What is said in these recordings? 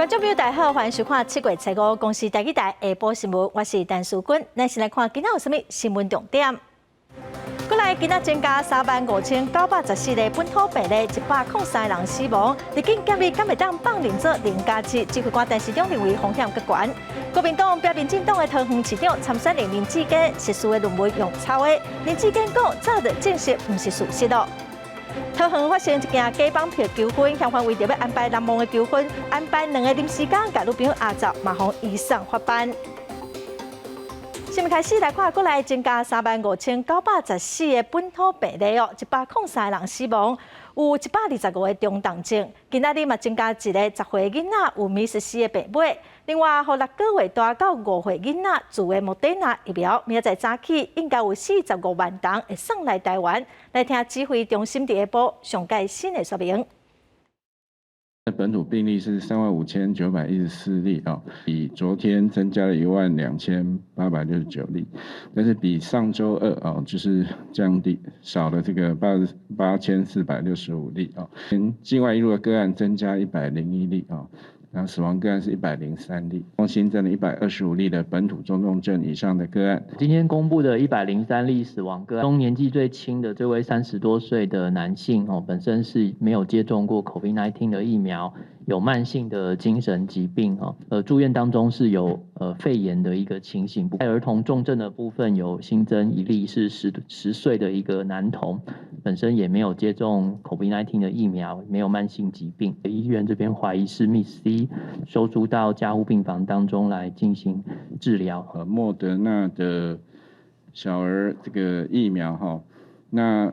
观众朋友，大家好，欢迎收看7月7日公视台语台下晡新闻，我是陈淑君。咱先来看今仔有啥物新闻重点。过来，今仔增加35914例本土病例，103人死亡。入境检疫敢会当放任做0+7？指挥官陈时中认为风险较悬。国民党表民进党的桃园市长参选人林志坚，实施的论文用抄的。林志坚讲，早就证实不是事实咯。桃园发生一件假绑票纠纷，嫌犯为着要安排难忘的纠纷，安排2个临时工，甲女朋友阿赵马上移送法办。新闻开始来看，过来增加35914个本土病例哦，103人死亡，有125个中重症。今仔日嘛增加一个10岁囡仔有米14个病妹，另外，予6个月大到5岁囡仔注的莫德纳疫苗，明仔载早起应该有45万人会送来台湾。来听指挥中心第一部上届新的说明。本土病例是35914例啊，比昨天增加了12869例，但是比上周二啊，就是降低少了这个8465例啊。境外移入的个案增加101例啊。然后死亡个案是103例，共新增了125例的本土中重症以上的个案。今天公布的103例死亡个案中，年纪最轻的这位30多岁的男性本身是没有接种过 COVID-19 的疫苗，有慢性的精神疾病住院当中是有肺炎的一个情形。在儿童重症的部分有新增1例是10岁的一个男童，本身也没有接种 COVID-19 的疫苗，没有慢性疾病。医院这边怀疑是 MIS-C。收住到加护病房当中来进行治疗。莫德纳的小儿这个疫苗那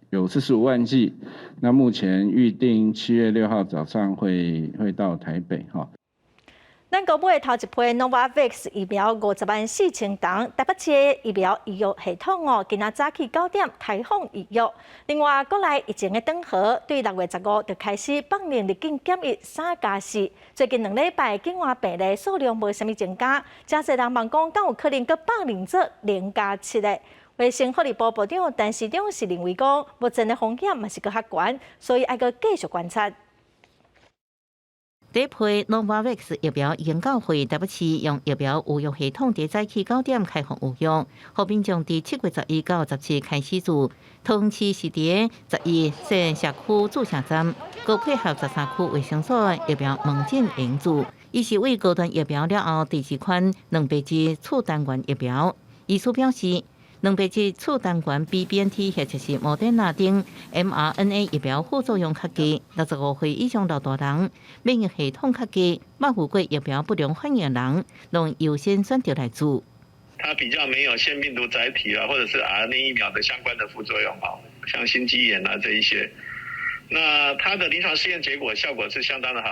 有45万剂，那目前预定7月6号早上会到台北咱国买头一批 Novavax 疫苗504000ton，台北市的疫苗预约系统今仔早起9点开放预约。另外，国内疫情的转好，对6月15就开始放任入境检疫3+4。最近2礼拜境外病例数量无啥物增加，真侪人问讲，敢有可能搁放任做0+7的？卫生福利部部长陈时中是认为讲，目前的风险嘛是搁较悬，所以爱搁继续观察。第一批 Novavax 疫苗已经到货，台北市用疫苗预约系统，伫早起9点开放预约，后民众伫7月11到17开始做。桃园市是伫11线社区注射站，佮配合13区卫生所疫苗门诊营做。伊是为高端疫苗了后第2款2倍剂次单元疫苗。医师表示，2倍剂次单元比 BNT 或者是莫德纳等 mRNA 疫苗副作用较低，65岁以上老大人免疫系统较低，冇有过疫苗不良反应的人，拢优先选择来做。它比较没有腺病毒载体或者是 RNA 疫苗的相关的副作用像心肌炎这一些。那它的临床试验结果效果是相当的好，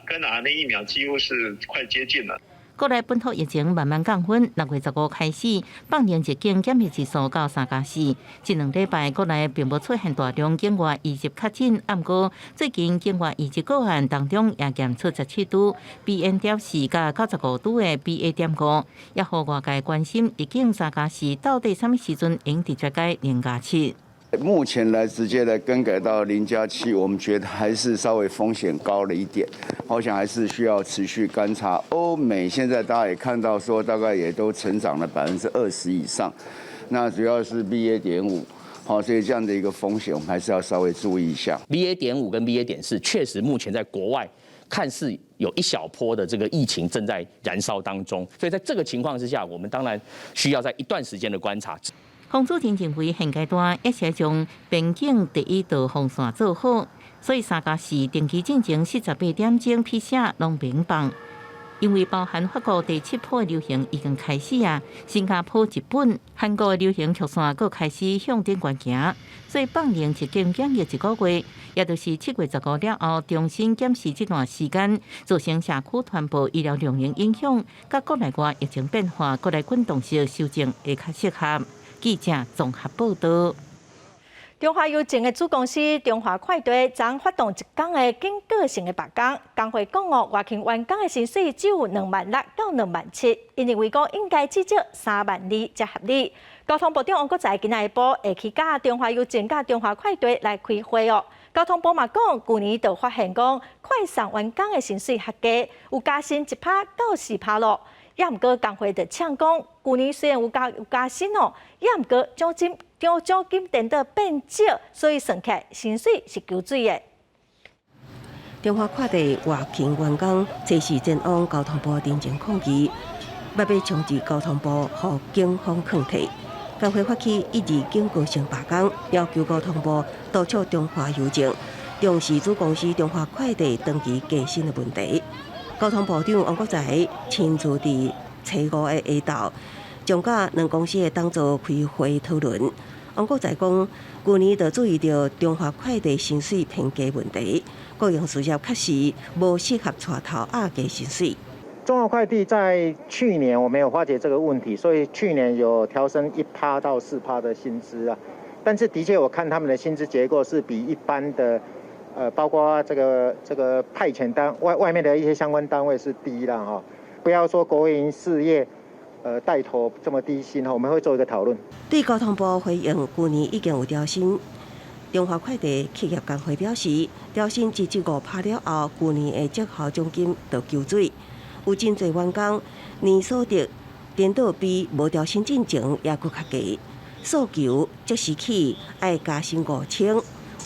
跟 RNA 疫苗几乎是快接近了。国内本土疫情慢慢降温，6月15开始放任入境检疫次数到3+4。这2礼拜国内并无出现大量境外移入确诊，不过最近境外移入个案当中也检出17拄 BN.4 甲95拄的 BA.5， 也互外界关心入境3+4到底什么时阵应直接改0+7。目前来直接来更改到0+7，我们觉得还是稍微风险高了一点，好像还是需要持续观察。欧美现在大家也看到说，大概也都成长了20%以上，那主要是 BA.5。所以这样的一个风险，我们还是要稍微注意一下。BA.5 跟 BA.4确实目前在国外看似有一小波的这个疫情正在燃烧当中，所以在这个情况之下，我们当然需要在一段时间的观察。洪主任认为现阶段一切将边境第一道防线做好，所以3+4定期进行48点钟 PCR 拢明放。因为包含法国第7波流行已经开始新加坡、日本、韩国的流行曲线佫开始向顶悬行，所以放任入境检疫1个月，也就是7月15了后重新检视这段时间造成社区传播医疗量能影响，甲国内外疫情变化，国内滚动式修正会较适合。记者综合报道。中华邮政的子公司中华快递将发动1天的警告性的罢工。工会讲外勤员工的薪水只有2万6到2万7，因认为讲应该至少3万2才合理。交通部长王国材今仔下晡下去甲中华邮政甲中华快递来开会交通部嘛讲，去年就发现讲快闪员工的薪水合计有加薪1%到4%咯。也毋过工会就呛讲，去年虽然有加薪哦，也毋过奖金变得变少，所以算起来薪水是求水的。中华快递外勤员工这时前往交通部认证抗议，要强制交通部和警方抗退。工会发起一日警告性罢工，要求交通部督促中华邮政重视子公司中华快递长期加薪的问题。交通部长王国材亲自伫初5的下昼，将甲两公司当作开会讨论。王国材讲，去年就注意到中华快递薪水偏低问题，各样事业确实无适合带头压加薪水。中华快递在去年我没有发觉这个问题，所以去年有调升1%到4%的薪资啊。但是的确，我看他们的薪资结构是比一般的。包括这个派遣外面的一些相关单位是低啦哈，不要说国营事业带头这么低薪哈，我们会做一个讨论。对交通部回应，去年已经有调薪，中华快递企业工会表示，调薪1.5%了后，去年的绩效奖金就求水，有真侪员工年所得颠倒比无调薪进前也搁较低，诉求即时起爱加薪5000。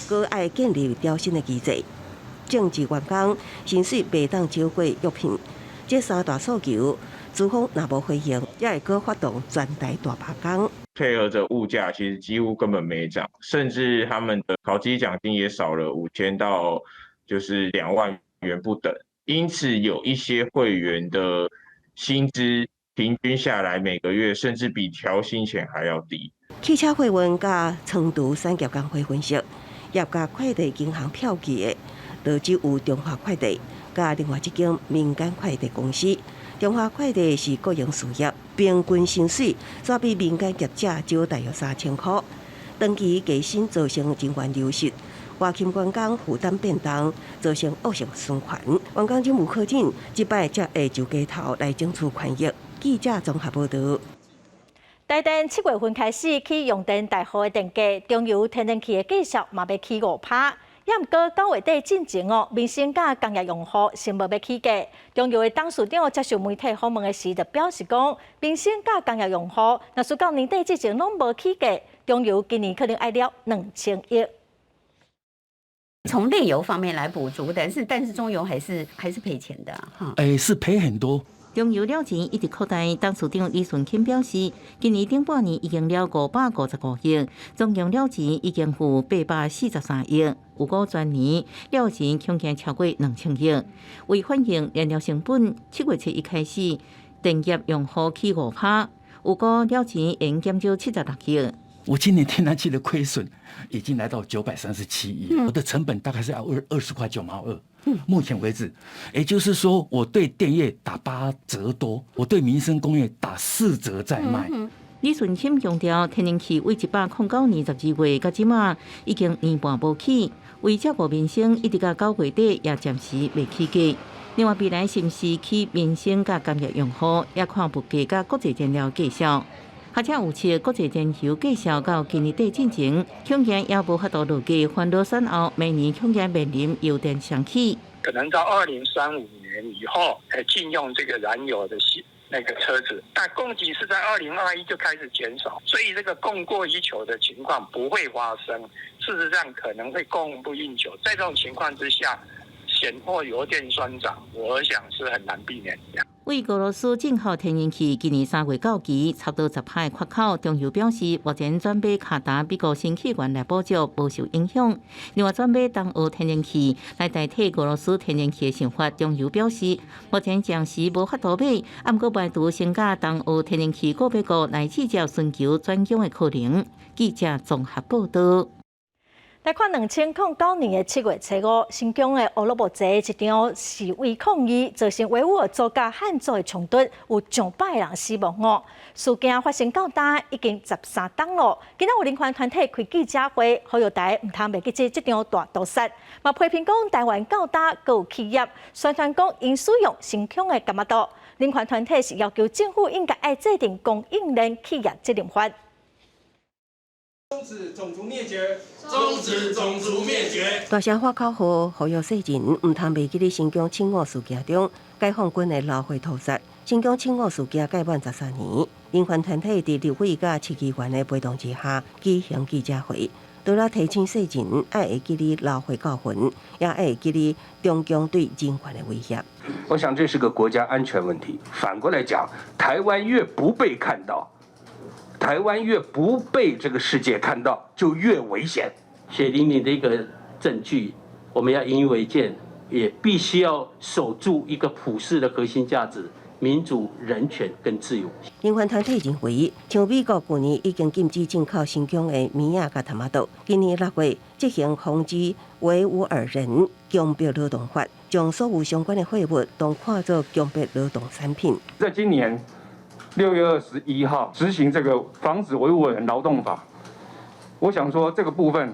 搁爱建立调薪的机制，政治员工薪水袂当超过约聘，这三大诉求，资方若无回应，也会搁发动全台大罢工。配合着物价，其实几乎根本没涨，甚至他们的考绩奖金也少了5000到就是2万元不等，因此有一些会员的薪资平均下来每个月甚至比调薪前还要低。汽车会员甲成都产业工会分析。业界快递银行票据的，就只有中华快递，甲另外一间民间快递公司。中华快递是国营事业，平均薪水煞比民间业者少大约3000块。长期加薪造成人员流失，外勤员工负担变重，造成恶性循环。员工真无可忍，即摆才会就街头来争取权益。记者综合报道。台电7月份开始起用电大户的电价，中油天然气的计数嘛要起5%，也毋过9月底进前哦，民生甲工业用户先无要起价。中油的董事长接受媒体访问的时，就表示讲，民生甲工业用户若是到年底之前拢无起价，中油今年可能爱了2000亿。从炼油方面来补足，但是中油还是赔钱的哈。是赔很多。中油了钱一直扩大，董事长李顺钦表示，今年顶半年已经了555亿，总共了钱已经付843亿，有股全年了钱恐惊超过2000亿。为反映燃料成本，7月初一开始，电业用户起5%，有股了钱应减少76亿。我今年天然气的亏损已经来到937亿，我的成本大概是要20块9毛2。目前为止，也就是说，我对电业打8折多，我对民生工业打4折在卖。李顺钦强调，天然气为109年12月到即马已经年半无起，为照顾民生，一直到9月底也暂时未起价。另外，未来是毋是起民生甲工业用户，也看物价甲国际燃料计数。或者有测国际燃油计数到今年底进前，恐惊也无法度落价，烦恼产后明年恐惊面临油电双起。可能到2035年以后，禁用这个燃油的那个车子，那供给是在2021就开始减少，所以这个供过于求的情况不会发生，事实上可能会供不应求。在这种情况之下，现货油电双涨，我想是很难避免的。为俄罗斯进口天然气，今年3月到期，差不多10%的缺口。中油表示，目前转买卡达美国新气源来补足，无受影响。另外，转买东欧天然气来代替俄罗斯天然气的想法，中油表示，目前暂时无法度买，不过排除先甲东欧天然气个别国来制造寻求转供的可能。记者综合报道。来看2009年的7月初5，新疆的乌鲁木齐一场示威抗议，造成维吾尔族甲汉族的冲突，有上百人死亡哦。事件发生到今已经13天了。今仔有人权团体开记者会，呼吁大家唔通袂记起这场大屠杀。嘛批评讲台湾到今各有企业宣传讲因使用新疆的干嘛多。人权团体是要求政府应该爱制定供应链企业责任法。终止种族灭绝！终止种族灭绝！大声喊口号，呼吁世人唔通袂记咧新疆庆恶事件中解放军的老血屠杀。新疆庆恶事件届满13年，人权团体伫立委甲市议员的陪同之下举行记者会，除了提醒世人爱会记咧老血教训，也爱会记咧中共对人权的威胁。我想这是个国家安全问题。反过来讲，台湾越不被看到，台湾越不被这个世界看到，就越危险。血淋淋的一个证据，我们要引以为戒，也必须要守住一个普世的核心价值。民主、人权跟自由。人权团体认为，像美国去年已经禁止进口新疆的米仔甲塔马豆，今年6月执行防止维吾尔人强迫劳动法，将所有相关的废物都看作强迫劳动产品。在今年6月21号执行这个防止维吾尔人劳动法，我想说这个部分，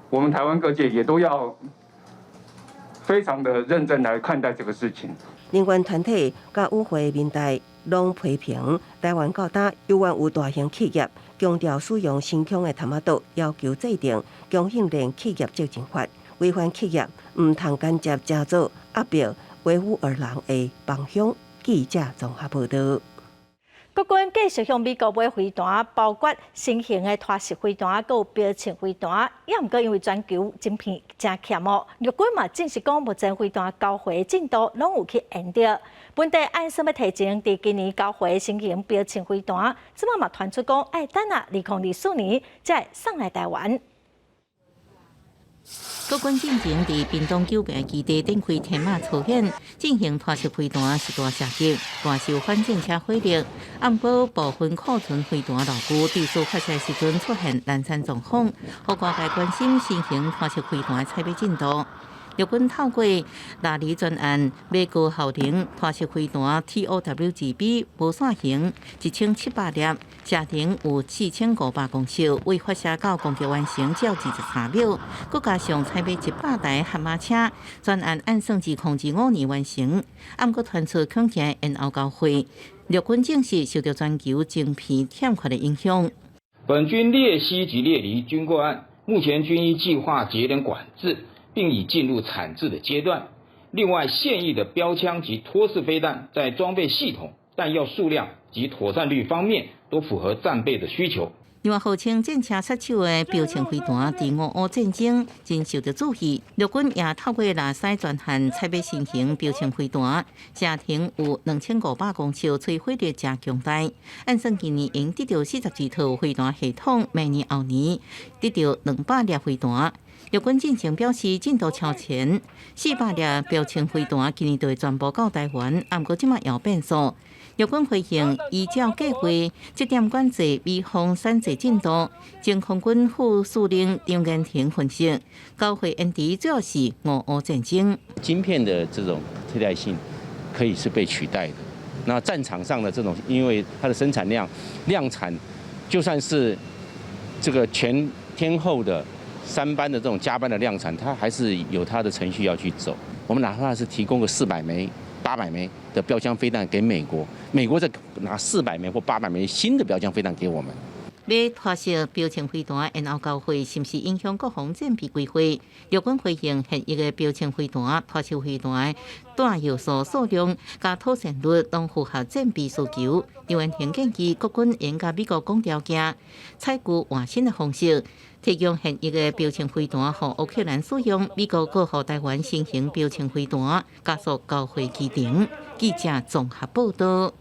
我们台湾各界也都要非常的认真来看待这个事情。人权团体甲与会面代拢批评台湾高达有关有大型企业强调使用新疆的塔马豆，要求制定供应链企业责任法，违反企业唔通间接加做压迫维吾尔人的方向。记者综合报道。国军继续向美国买飞弹，包括新型的拖式飞弹，佮有标称飞弹。也毋过因为全球晶片真欠哦，陆军嘛证实讲目前飞弹交货进度拢有去延着。本地按什么提前伫今年交货新型标称飞弹，即马嘛传出讲爱等啊2024年才会送来台湾。国军进前伫屏东9个基地展开天马操演，进行拖式飞弹实弹射击，大受反战车火力。暗过部分库存飞弹牢固，地数发射时阵出现难产状况，互外界关心新型拖式飞弹的采买进度。陆军透过纳里专案，买高效能拖式飞弹 TOW-GB 无线型1700粒，射程有4500公尺，为发射到攻击完成只要23秒。佮加上采买100台悍马车，专案按算2025年完成。暗过传出恐惊延后交会，陆军证实受到全球晶片欠缺的影响。本军列西及列离军购案，目前均依计划节能管制，并已进入产制的阶段。另外，现役的标枪及拖式飞弹在装备系统、弹药数量及妥善率方面都符合战备的需求。另外，号称战车杀手的标称飞弹，伫俄乌战争真受到注意。陆军也透过拉西专项采买新型标称飞弹，射程有2500公尺，摧毁力真强大。按算今年应得到42套飞弹系统，明年后年得到200粒飞弹。陆军进前表示进度超前，400粒标称飞弹今年就会全部到台湾，不过即马有变数。陆军回应依照计划，这点管制美方产制进度。前空军副司令张延廷分析，交会延迟主要是俄乌战争。晶片的这种替代性可以是被取代的。那战场上的这种，因为它的生产量产，就算是这个全天候的3班的这种加班的量产，它还是有它的程序要去走。我们哪怕是提供个400枚、800枚的标枪飞弹给美国，美国再拿400枚或800枚新的标枪飞弹给我们。买拖式标称飞弹延后交会，是不是影响国防战备规划？陆军回应现役的标称飞弹、拖式飞弹弹药数量加妥善率拢符合战备需求。张延廷建议国军应甲美国讲条件，采取换新的方式，提供现役的标称飞弹予乌克兰使用。美国搁予台湾新型标称飞弹，加速交会期程。记者综合报道。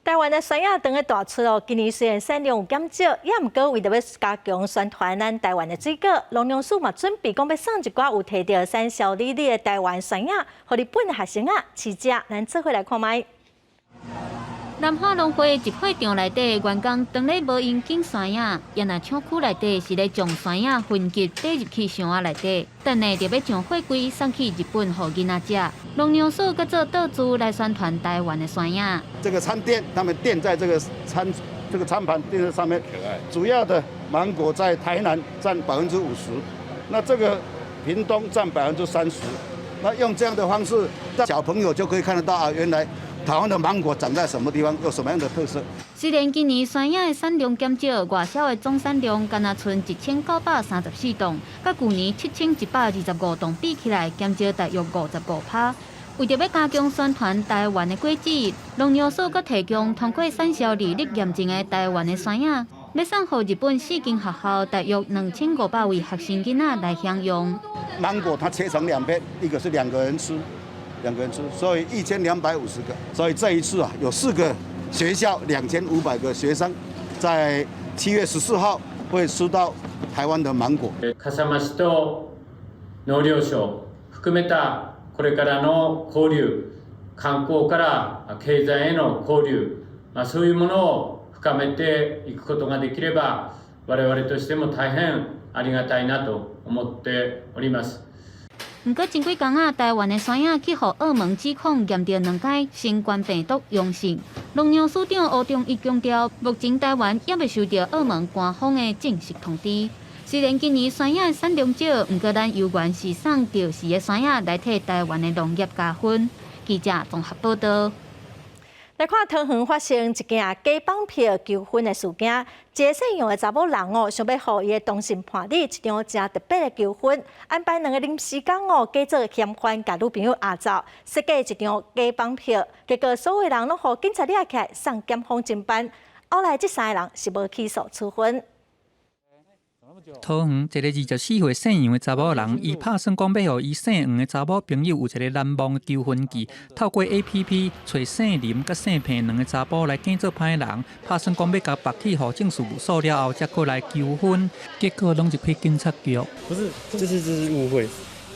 台湾的酸亚长个大出哦，今年虽然产量有减少，也毋过为着要加强宣传咱台湾的水果，农粮署嘛准备讲要送一寡有摕到产销履历的台湾酸亚，互日本的学生啊试食，咱做伙来看卖。南华农会一会场内底员工当咧无用紧酸亚，也那厂区内底是咧将酸亚分级带入去箱仔内底，等下就要将货柜送去日本互囡仔食。农粮署搁做倒注来宣传台湾的酸亚。这个餐店他们垫在这个餐盘垫在上面，主要的芒果在台南占50%，那这个屏东占30%。那用这样的方式，小朋友就可以看得到啊，原来台湾的芒果长在什么地方，有什么样的特色。虽然今年山野的产量减少，外销的总产量仅仅剩1934吨，甲去年7125吨比起来，减少大约55%。为着要加强宣传台湾的果子，农业署阁提供通过产销履历验证的台湾的山野，要送予日本4间学校大约2500位学生囡仔来享用。芒果它切成2片，一个是2个人吃，所以1250个。所以这一次啊，有4个学校2500个学生，在7月14号会吃到台湾的芒果。笠間市と農業省含めたこれからの交流、観光から経済への交流、そういうものを深めていくことができれば、我々としても大変ありがたいなと思っております。不过前几天啊，台湾的山野去互澳门指控验到2解新冠病毒阳性。农业署长吴忠义强调，目前台湾也未收到澳门官方的正式通知。虽然今年山野的产量少，不过咱有缘是送钓时的山野来替台湾的农业加分。记者综合报道。来看桃园发生一件假绑票求婚的事件，一个姓杨的查某人哦，想要互伊的同性伴侣一场真特别的求婚，安排2个临时工哦，假做嫌犯，甲女朋友压走，设计一张假绑票，结果所有人拢互警察抓起来送检方侦办。后来这3个人是无起诉处分。桃园一个24岁姓杨的查某人，伊打算讲要互伊姓黄的查某朋友有一个难忘的求婚记，透过 APP 找姓林甲姓平2个查甫来假做歹人，打算讲要甲绑去互政事务所了后，才过来求婚，结果拢入去警察局。不是，这是误会。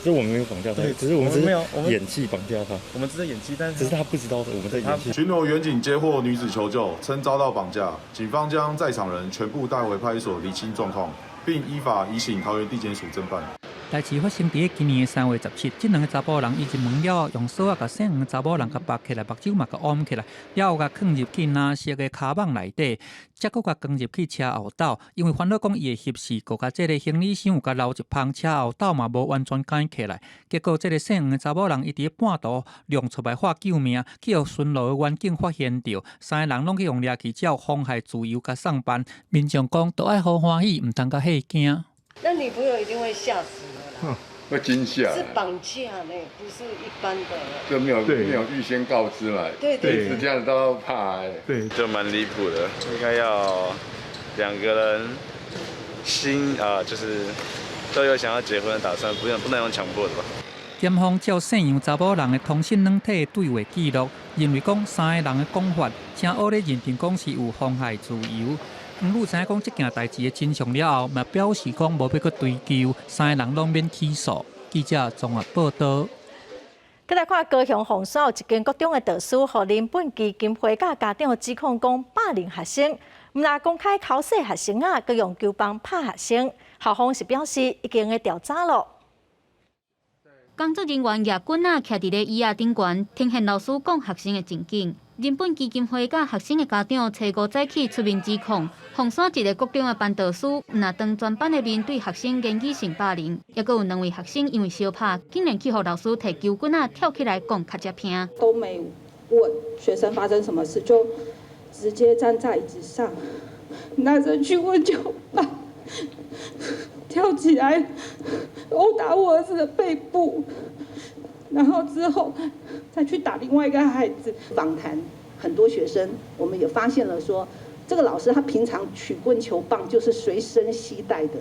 所以我们没有绑架他，只是我们演戏绑架他。我们只是演戏，但是只是他不知道我们在演戏。巡逻员警接获女子求救，称遭到绑架，警方将在场人全部带回派出所厘清状况，并依法移请桃园地检署侦办。代志发生伫今年的3月17日，这2个查甫人伊入门了后，用锁啊甲姓黄的查某人甲绑起来，目睭嘛甲按起来，了后甲放入去蓝色的卡网内底，再佫甲放入去车后斗。因为烦恼讲伊会翕视，佮甲这个行李箱有甲留一旁，车后斗嘛无完全解起来。结果这个姓黄的查某人伊伫半途亮出来喊救命，去互巡逻的员警发现到，3个人拢去用掠去照妨害自由甲送办。民众讲都爱好欢喜，唔通甲吓惊。那女朋友一定会吓死了啦！会惊吓，是绑架呢，不是一般的。这没有预先告知嘛？对，是这样子都要怕对，就蛮离谱的，应该要2个人就是都有想要结婚的打算，不能用强迫的吧？检方照姓杨查某人的通讯软体对话记录，认为讲3个人的讲法，正恶咧认定讲是有妨害自由。黄女知影讲这件代志的真相了后，嘛表示讲无要去追究，3个人拢免起诉。记者综合报道。再来看高雄凤山有一间国中的导师，互林本基金会甲家长指控讲霸凌学生，毋但公开考试学生啊，佮用球棒拍学生。校方是表示已经会调查咯。工作人员举棍啊，徛伫咧椅仔顶悬，听现老师讲学生的情景。林本基金会甲学生的家长初5早起出面指控，凤山一个国中的班导师，若当全班的面对学生言语性霸凌，也佫有2位学生因为相拍，竟然去互老师摕球棍啊跳起来讲较疼。都没问学生发生什么事，就直接站在椅子上，拿着去问球棒，跳起来殴打我儿子的背部。然后之后再去打另外一个孩子。访谈很多学生，我们也发现了说，这个老师他平常曲棍球棒就是随身携带的，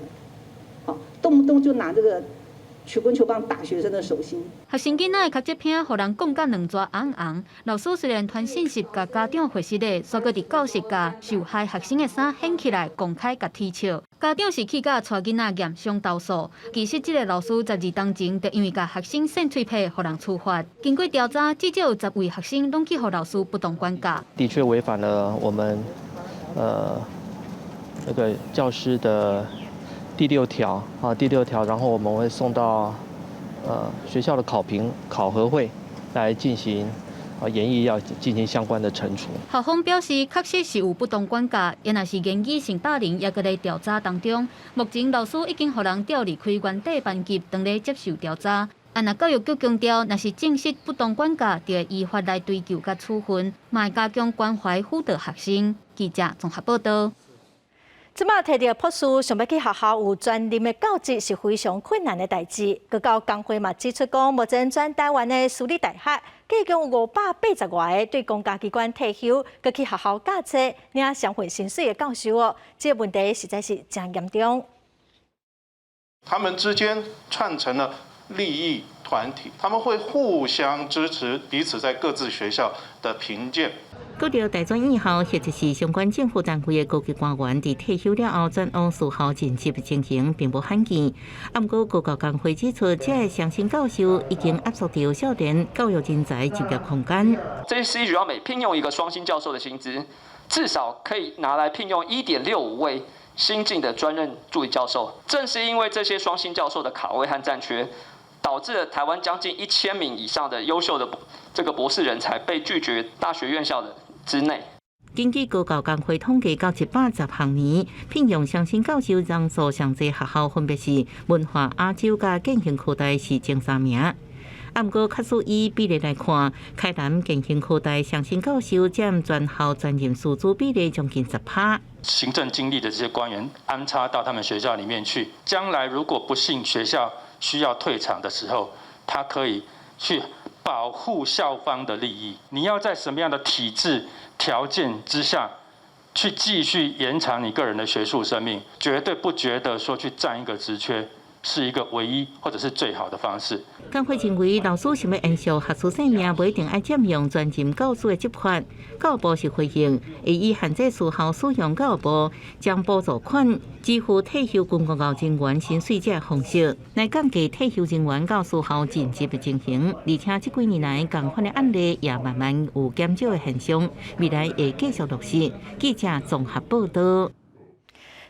好，动不动就拿这个曲棍球棒打学生的手心。学生囡仔的脚趾片，互人讲甲两抓红红。老师虽然传信息甲家长回息的，却搁伫教室甲受害学生的衫掀起来，公开甲踢笑。家长是去甲带囡仔验伤投诉。其实这个老师12当前，就因为甲学生扇嘴皮，互人处罚。经过调查，至少有10位学生拢去互老师不当管教。的确违反了我们那个教师的第6条啊，第6条，然后我们会送到学校的考核会来进行研议，要进行相关的惩处。校方表示，确实是有不当管教，也若是言语性霸凌，也搁在调查当中。目前老师已经互人调离开原底班级，当咧接受调查。若教育局强调，若是正式不当管教，就会依法来追究甲处分，嘛会加强关怀辅导学生。记者综合报道。即马摕到博士，想要去学校有专任的教职是非常困难的代志。佮到工会嘛指出讲，目前全台湾的私立大学计共580外个对公家机关退休，佮去学校教册领社会薪水的教授哦，这个问题实在是真严重。他们之间串成了利益团体，他们会互相支持彼此在各自学校的评鉴。高调大专以后，或者是相关政府单位的高级官员伫退休了后转往私校任职的情形，并不罕见。不过，高教工会指出，这个相亲教授已经压缩掉少年教育人才就业空间。这些学校每聘用一个双薪教授的薪资，至少可以拿来聘用1.65位新进的专任助理教授。正是因为这些双薪教授的卡位和占缺，导致了台湾将近1000名以上的优秀的这个博士人才被拒绝大学院校的之内。根据高教工会统计，到110学年，聘用相亲教授人数上济学校分别是文化亚洲甲建兴科大是前3名。不过，确实以比例来看，开南建兴科大相亲教授占全校专任师资比例将近10%。行政经历的这些官员安插到他们学校里面去，将来如果不幸学校需要退场的时候，他可以去保护校方的利益。你要在什么样的体制条件之下，去继续延长你个人的学术生命，绝对不觉得说去占一个职缺是一个唯一或者是最好的方式。工会认为，老师想要延续学术生命，不一定爱占用专任教师的职权。教育部是回应，会以限制私校使用教育部将补助款支付退休公共教人员薪水这方式，来降低退休人员到私校任职的情形。而且，这几年来同款的案例也慢慢有减少的现象，未来会继续落实。记者综合报道。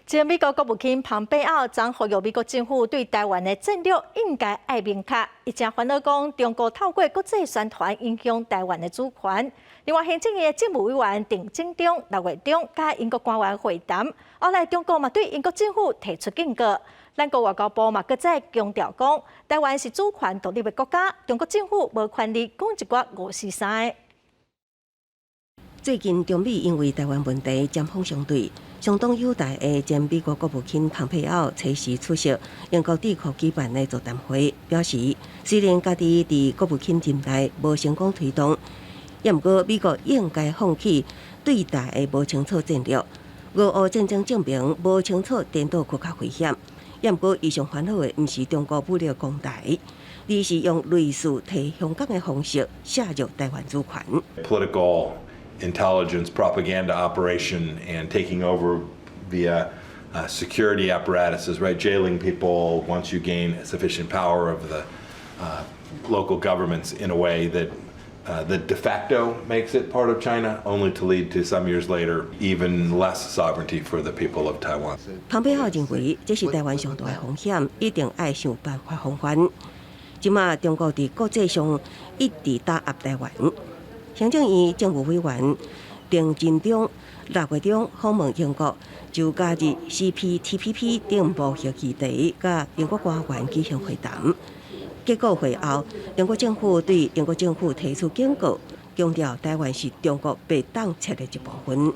前美国国务卿庞佩奥将呼吁美国政府对台湾的战略应该爱明确，伊正烦恼讲中国透过国际宣传影响台湾的主权。另外，行政院政务委员郑正中6月中甲英国官员会谈，后来中国嘛对英国政府提出警告。咱国外交部嘛搁再强调讲，台湾是主权独立的国家，中国政府无权利讲一寡543的。最近，中美因为台湾问题针锋相对，相当友台的前美国国务卿庞佩奥初时出席英国智库举办的座谈会，表示虽然家己伫国务卿任内无成功推动，也毋过美国应该放弃对台的无清楚战略。俄乌战争证明无清楚颠倒更加危险。也毋过，伊上烦恼的毋是中国武力攻台，而是用类似替香港的方式削弱台湾主权。Political intelligence propaganda operation and taking over via security apparatuses, right? Jailing people once you gain sufficient power of the local governments in a way that de facto makes it part of China, only to lead to some years later even less sovereignty for the people of Taiwan. 庞佩奥认为，这是台湾上大的风险，一定爱想办法防范。即马中国伫国际上一直打压台湾。行政院政务委员郑振中6月中访问英国，就加入 CPTPP 等部协议题，甲英国官员举行会谈。结果会后，英国政府对英国政府提出警告，强调台湾是中国被当切的一部分。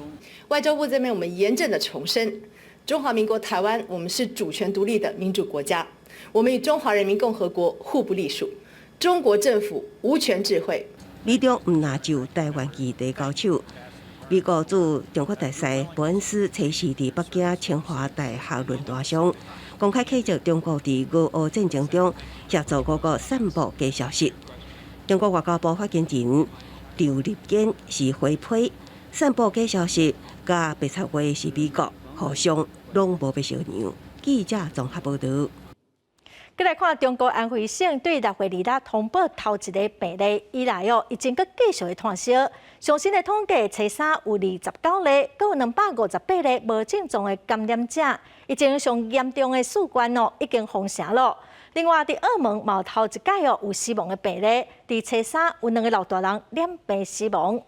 外交部这边我们严正的重申，中华民国台湾我们是主权独立的民主国家，我们与中华人民共和国互不隶属，中国政府无权智慧。美中毋拿就台湾议题交手。美国驻中国大使伯恩斯初时伫北京清华大学论坛上公开谴责中国伫俄乌战争中协助我国散布假消息。中国外交部发言人刘立坚是回批散布假消息，甲白插话是美国，互相拢无必相让。记者综合报道。再来看中国安徽省对6月2日通报头一个病例以来已经搁继续的传烧。上新的统计，初3有29例，搁有258例无症状的感染者，已经上严重的事关已经封城了。另外，伫澳门嘛头一届有死亡的病例，伫初3有2个老大人染病死亡。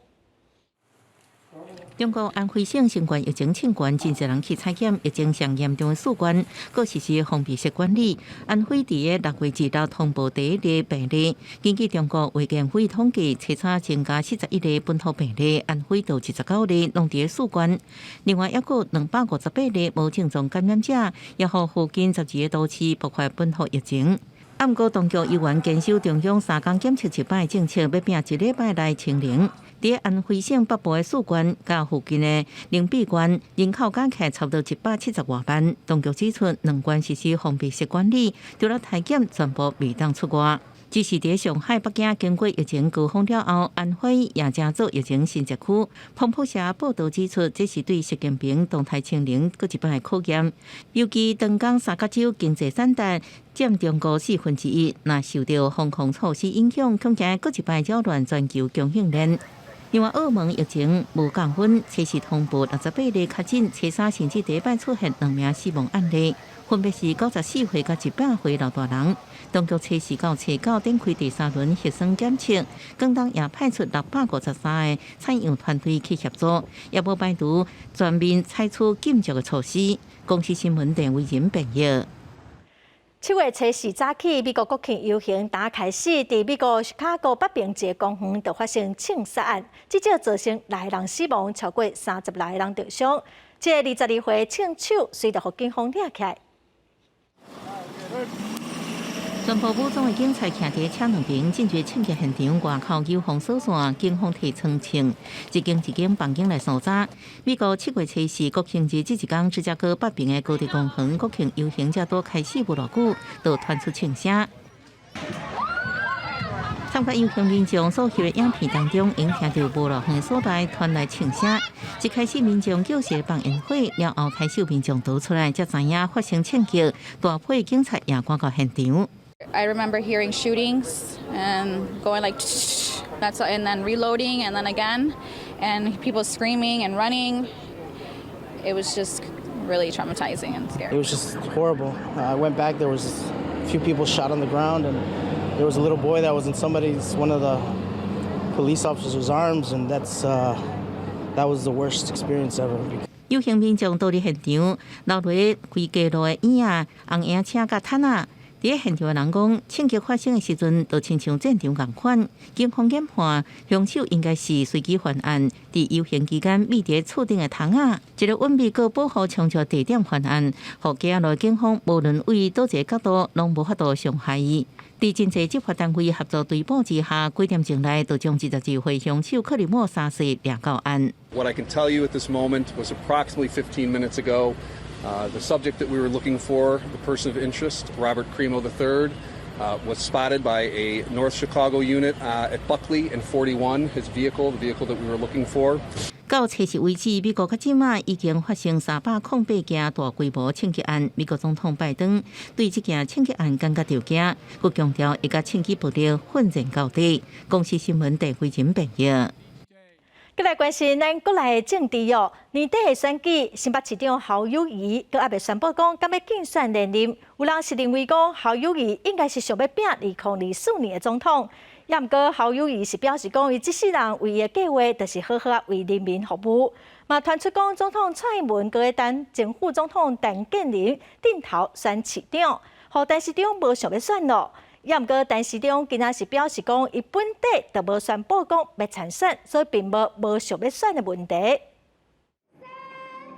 中国安徽省新冠疫情清关，真侪人去采检，疫情上严重的事关，佫实施封闭式管理。安徽伫个6月2日通报第一例病例，根据中国卫健委统计，查查增加41例本土病例，安徽有79例拢伫个事关。另外，还有258例无症状感染者，也互附近12个都市爆发本土疫情。按过当局依然坚守中央3天检测1摆政策，要拼1礼拜内清零。伫安徽省北部的宿关甲附近的灵璧县，人口加起来差不多170多万。当局指出，2县实施封闭式管理，除了体检全部未当出外。只是伫上海、北京经过疫情高峰了后，安徽也正做疫情新节区。彭博社报道指出，这是对习近平动态清零佫一摆的考验。尤其长江三角洲经济产值占中国1/4，若受到防控措施影响，恐惊佫一摆扰乱全球供应链。另外，澳门疫情无降温，测试通报68例确诊，车3甚至第一摆出现2名死亡案例，分别是94岁甲100岁老大人。当局测试到初9展开第3轮核酸检测，广东也派出653个采样团队去协助，也无排除全面采取禁足的措施。公司新闻电为人报道。7月初4早起，美国国庆游行打开始，伫美国芝加哥北平街公园就发生枪杀案，至少造成6人死亡，超过30来人重伤。这个22岁枪手随着警方抓起来。全部武装的警察徛伫车两边，进入枪击现场外口有封锁线，警方提枪枪，一间一间房间来搜查。美国7月初4国庆日这一天，芝加哥北平的高地公园国庆游行才拄开始无偌久，就传出枪声。参加游行民众所翕的影片当中，因听到无偌远所在传来枪声。一开始民众叫嚣放烟火，了后开始有民众逃出来，才知影发生枪击，大批警察也赶到现场。I remember hearing shootings and going like, that's and then reloading and then again, and people screaming and running. It was just really traumatizing and scary. It was just horrible. I went back. There was a few people shot on the ground, and there was a little boy that was in one of the police officers' arms, and that was the worst experience ever. 游行民众到伫现场，留落规街路的椅啊、红影车甲毯啊。伫现场的人讲，枪击发生的时阵，就亲像战场共款。警方研判，凶手应该是随机犯案，伫游行期间秘伫厝顶的窗啊，一个稳备佮保护枪决地点犯案，互街内警方无论为倒一个角度，拢无法度伤害伊。伫真济执法单位合作追捕之下，几点钟内就将22岁凶手克里莫杀死抓到案。What I can tell you at this moment was approximately 15 minutes ago. The subject that we were looking for, the person of interest, Robert Cremo III, was spotted by a North Chicago unit at Buckley and 41, his vehicle, the vehicle that we were looking for. 到测试为止，美国到即马已经发生308件大规模枪击案。美国总统拜登对这件枪击案感觉着惊，佮强调会甲枪击暴力奋战到底。公司新闻电非人报道。再来关心咱国内的政治哦，年底的选举，新北市长侯友宜佮还未宣布讲敢要竞选连任。有人是认为讲侯友宜应该是想要拼2024年的总统，也毋过侯友宜是表示讲，伊这世人唯一的计划就是好好为人民服务。嘛传出讲总统蔡英文佮会等前副总统陈建仁顶头选市长，互陈市长无想要选咯。也毋过，陈市长今仔是表示讲，伊本地就无宣布讲要参选，所以并无想要选的问题。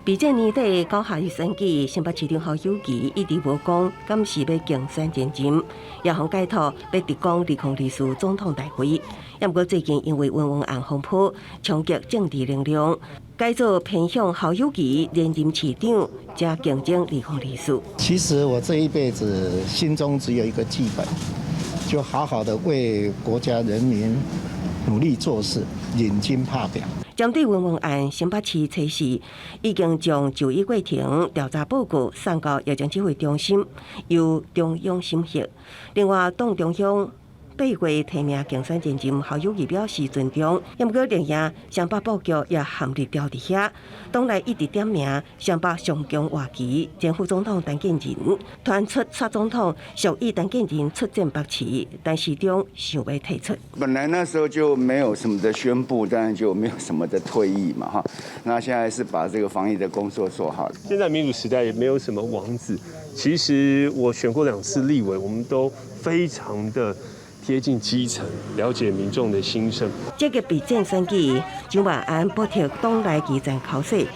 比这年底高下月选举，新北市长侯友宜一直无讲敢是要竞选连任，也向解脱要直讲2024总统大会。也毋过最近因为文案风波，冲击政治能量，改做偏向侯友宜连任市长，加竞争2024。其实我这一辈子心中只有一个剧本，就好好的为国家人民努力做事，认真拍拼。针对文案，新北市初4已经将就医过程调查报告送到疫情指挥中心，由中央审核。另外，党中央8月提名竞选连任侯友宜表示尊重，也毋过连夜双北布局也含入调伫遐，党内一直点名双北上强话题，前副总统陈建仁传出蔡总统属意陈建仁出战北市，但市长想要退出。本来那时候就没有什么的宣布，当然就没有什么的退役嘛哈。那现在是把这个防疫的工作做好。现在民主时代也没有什么王子，其实我选过2次立委，我们都非常的贴近基层，了解民众的心声。这个备战选举，蒋万安补贴党内基层口水，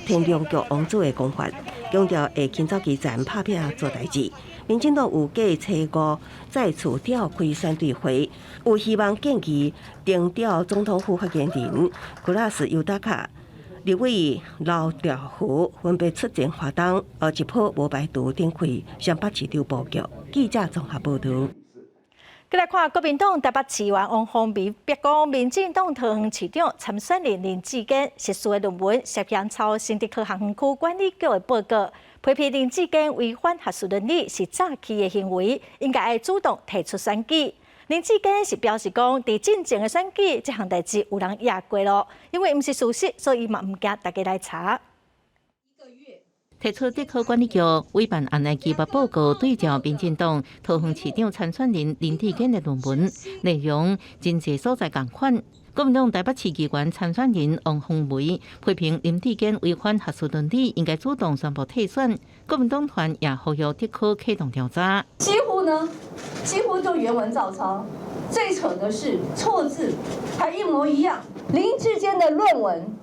天龙局王子的讲法，强调会尽早基层拍拼做代志。民进党有计初5再次召开选对会，有希望建议定调总统府发言人古拉斯尤达卡、立委刘兆福分别出战活动，而一波无排除展开双北市场布局。记者综合报道。再来看国民党台北市议员王宏伟逼讲，民进党桃园市长参选人林志坚实施的论文涉嫌抄新竹科学园区管理局的报告，批评林志坚违反学术伦理是诈欺的行为，应该要主动提出选举。林志坚是表示讲，伫进前的选举，这项代志有人压过咯，因为毋是事实，所以嘛毋惊大家来查。提出竹科管理局委办案的机密报告对照民进党桃园市长参选人林志坚的论文，内容真侪所在共款。国民党台北市议员参选人王宏伟批评林志坚违反学术伦理，应该主动宣布退选。国民党团也呼吁竹科启动调查。几乎就原文照抄。最扯的是错字还一模一样。林志坚的论文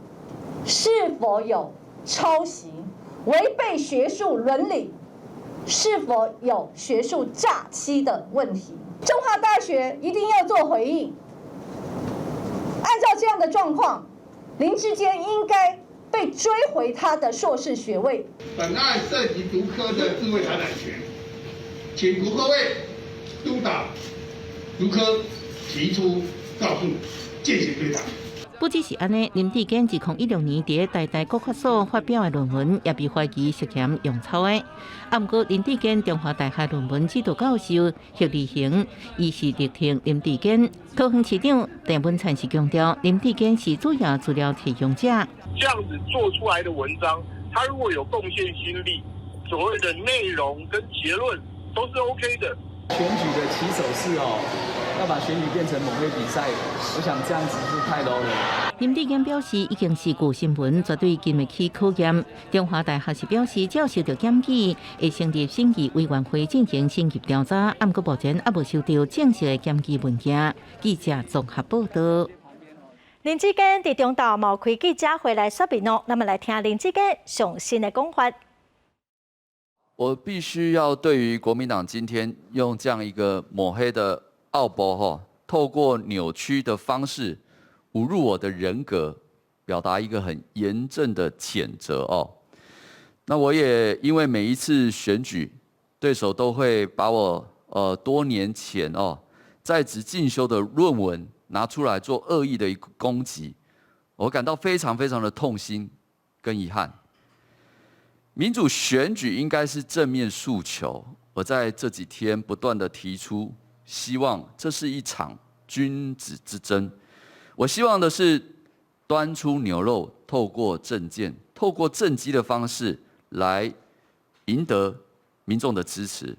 是否有抄袭？违背学术伦理，是否有学术诈欺的问题？中华大学一定要做回应。按照这样的状况，林志坚应该被追回他的硕士学位。本案涉及竹科的智慧财产权，请竹科会督导竹科提出告诉，进行对答。不只是安尼，林志坚2016年伫台大国法所发表的论文，也被怀疑涉嫌用抄的。不过，林志坚中华大学论文指导教授许立行，伊是力挺林志坚。桃园市长郑文灿是强调，林志坚是主要资料提供者。这样子做出来的文章，他如果有贡献心力，所谓的内容跟结论都是 OK 的。选举的起手式要把选举变成某位比赛，我想这样子是太 low 了。林志坚表示，已经是旧新闻，绝对经未去考验。中华大学是表示，只要受到检举，会成立审议委员会进行审议调查。不过目前还无收到正式的检举文件。记者综合报道。林志坚伫中岛冒开记者会来说明咯，那么来听林志坚上新的讲法。我必须要对于国民党今天用这样一个抹黑的奥博透过扭曲的方式侮辱我的人格，表达一个很严正的谴责那我也因为每一次选举，对手都会把我多年前在职进修的论文拿出来做恶意的一个攻击，我感到非常非常的痛心跟遗憾。民主选举应该是正面诉求，我在这几天不断的提出，希望这是一场君子之争。我希望的是端出牛肉，透过政见，透过政绩的方式来赢得民众的支持。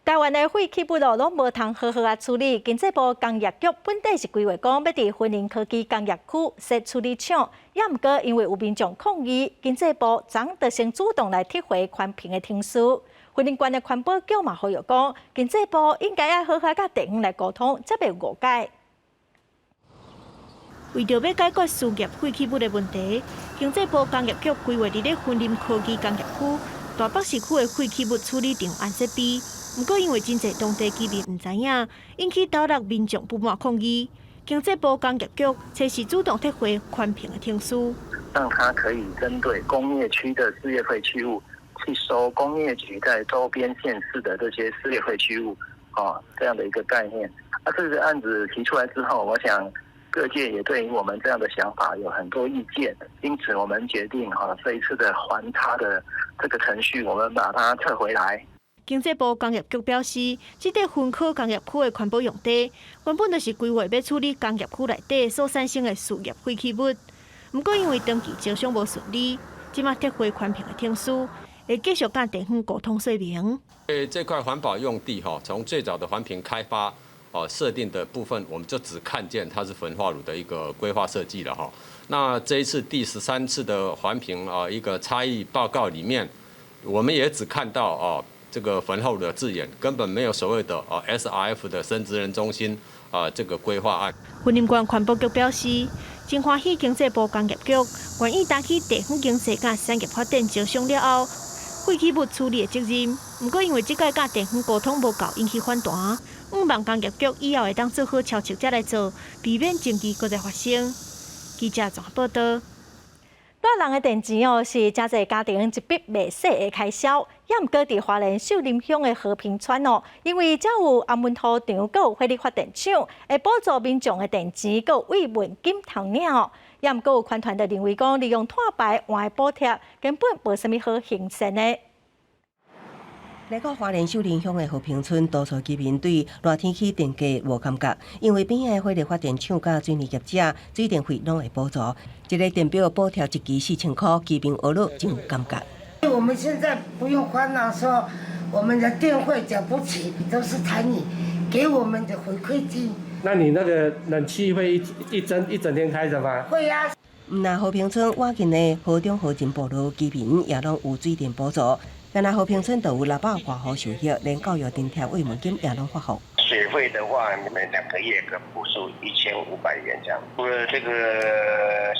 台湾的废弃物拢无通好好啊处理，经济部工业局本地是规划讲要伫云林科技工业区设处理厂，也毋过因为有民众抗议，经济部昨就先主动来撤回环评的听书。云林县的环保局嘛呼吁讲，经济部应该要好好甲地方来沟通，才袂误解。为着要解决事业废弃物的问题，经济部工业局规划伫咧云林科技工业区大北市区的废弃物处理场安设备。不过，因为真侪当地居民唔知影，引起岛内民众不满抗议。经济部工业局才是主动撤回环评的听书，让它可以针对工业区的事业废弃物去收工业局在周边县市的这些事业废弃物，这样的一个概念。这个案子提出来之后，我想各界也对于我们这样的想法有很多意见，因此我们决定这一次的还他的这个程序，我们把它撤回来。经济部工业局表示，这块分科工业区的环保用地，原本就是规划要处理工业区内底所产生的事业废弃物。不过因为登记招商无顺利，即马撤回环评的听书，会继续甲地方沟通说明。这块环保用地从最早的环评开发设定的部分，我们就只看见它是焚化炉的一个规划设计了那这一次第13次的环评一个差异报告里面，我们也只看到这个焚化炉的字眼，根本没有所谓的SRF 的生职人中心这个规划案。云林县环保局表示，真欢喜经济部工业局愿意担起地方经济甲产业发展招商了后，废弃物处理的责任。不过因为这届甲地方沟通无够，引起反弹。望工业局以后会当做好超前才来做，避免争议搁再发生。记者综合报道。大人的电钱是真侪家庭一笔袂小的开销，也毋过伫花莲秀林乡的和平村因为遮有安稳土场，佮有火力发电厂，会补助民众的电钱，佮有慰问金头领也毋过有款团的认为讲，利用碳排换的补贴根本无啥物好行善的。来到花莲秀林乡的和平村，多数居民对热天气电价无感觉，因为边的火力发电厂甲水利业者水电费拢会补助，一个电表补贴一期4000块，居民学了真有感觉。我们现在不用烦恼说我们的电费缴不起，都是台里给我们的回馈金。那你那个冷气会一整天开着吗？会啊。那和平村附近的河中河进部路居民也拢有水电补助。但那和平村都有600多户受益，连教育津贴慰问金也拢发放。水费的话，你们2个月可补助1500元这样。除了这个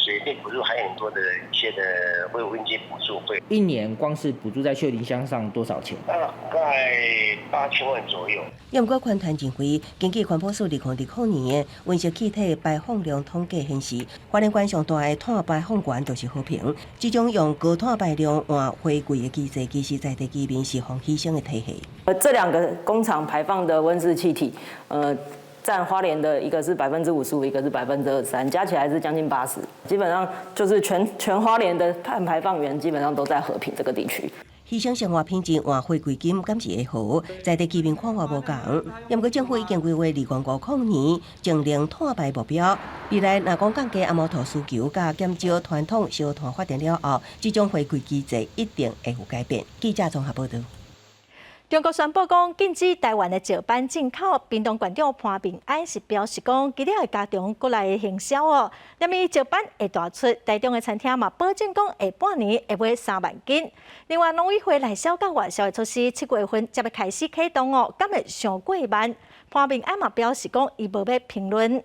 水费补助，还有很多的一些的慰问金补助费。一年光是补助在秀林乡上多少钱？大概8000万左右。也毋过，环团认为，根据环保署2020年温室气体排放量统计显示，花莲县上大的碳排放源就是和平。这种用高碳排量换货柜的机制，其实在地居民是防牺牲的体系。这2个工厂排放的温室气体，占花莲的一个是55%，一个是23%，加起来是将近80%。基本上就是全花莲的碳排放源基本上都在和平这个地区。牺牲生活品质换回归金，敢是会好？在地居民看法无同。也毋过政府已经规划2050年净零碳排目标。未来若讲降低阿摩托需求，甲减少传统烧炭发电了后，这种回归机制一定会有改变。记者综合报道。中国宣布讲禁止台湾的石斑进口，屏东县长潘bình安是表示讲，今日会加强国内的行销那么石斑会大出，台中的餐厅嘛保证讲下半年会卖3万斤。另外，农委会内销甲外销的措施7月份才要开始启动敢会上过慢？潘bình安嘛表示讲，伊无要评论。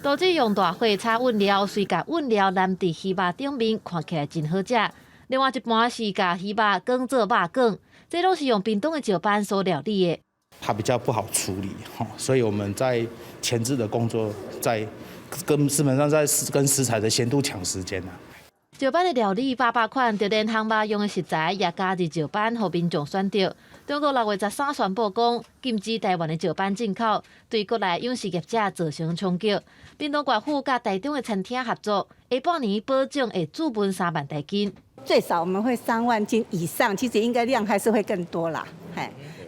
导致用大火炒稳料，随甲稳料淋伫鱼肉顶面，看起来真好食。另外一半是甲鱼肉卷做肉卷，这都是用屏东的石斑所料理的。它比较不好处理所以我们在前置的工作，基本上在跟食材的鲜度抢时间石斑的料理800款，就连烘肉用的食材也加入石斑，互民众选择。中国6月13宣布讲禁止台湾的石斑进口，对国内养殖业者造成冲击。屏东县府甲台中的餐厅合作，下半年保证会注文3万多斤。最少我们会3万斤以上，其实应该量还是会更多啦，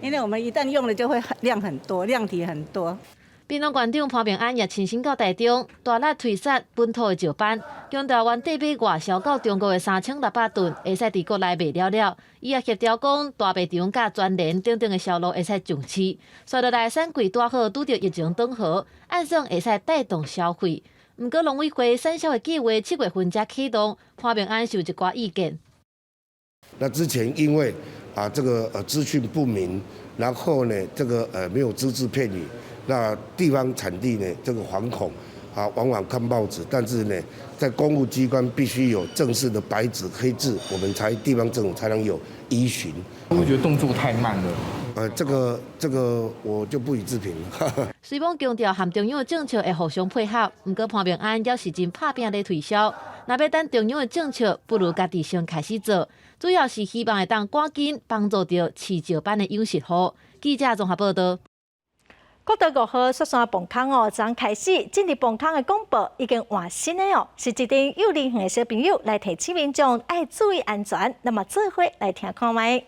因为我们一旦用了就会量很多，量体很多。屏东县长潘bình安也亲身到台中，大力推销本土的石斑，强调原地买外销到中国的3600吨，会使伫国内卖了了。伊也协调讲，大卖场甲全联等等的销路会使重视，随着内产柜大好，拄着疫情转好，按算会使带动消费。不过，农委会产销的计划7月份才启动，潘bình安有一寡意见。那之前因为这个资讯不明，然后呢这个没有只字片语，那地方产地呢这个惶恐往往看报纸，但是呢在公务机关必须有正式的白纸黑字，我们地方政府才能有依循。我觉得动作太慢了。这个我就不予置评了。虽讲强调和中央的政策会互相配合，不过潘bình安也是真拍拼咧推销。若要等中央的政策，不如家己先开始做。主要是希望会当赶紧帮助到饲石斑的养殖户。记者综合报道。国道5号雪山崩坑昨开始，进入崩坑的广播已经换新的是一阵幼儿园的小朋友来提醒民众爱注意安全。那么做伙来听看卖。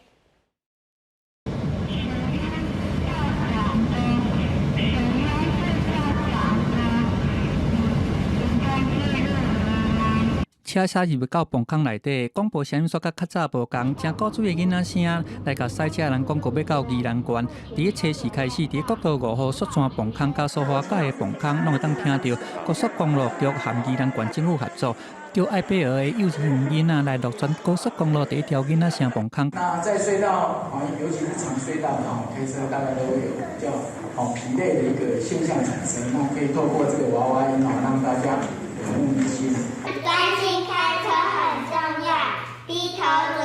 车驶入到磅空内底，广播声音煞甲较早无同，正古锥的囡仔声来甲赛车人广告要到宜兰县。伫车时开始，伫国道5号雪山磅空甲苏花界的磅空，拢会当听到高速公路局和宜兰县政府合作，叫爱贝尔的幼稚园囡仔来落船高速公路第一条囡仔声磅空。那在隧道尤其是长隧道开车大概都会有比较疲累的一个现象产生。那可以透过这个娃娃音让大家有目的性。专心开车很重要，低头族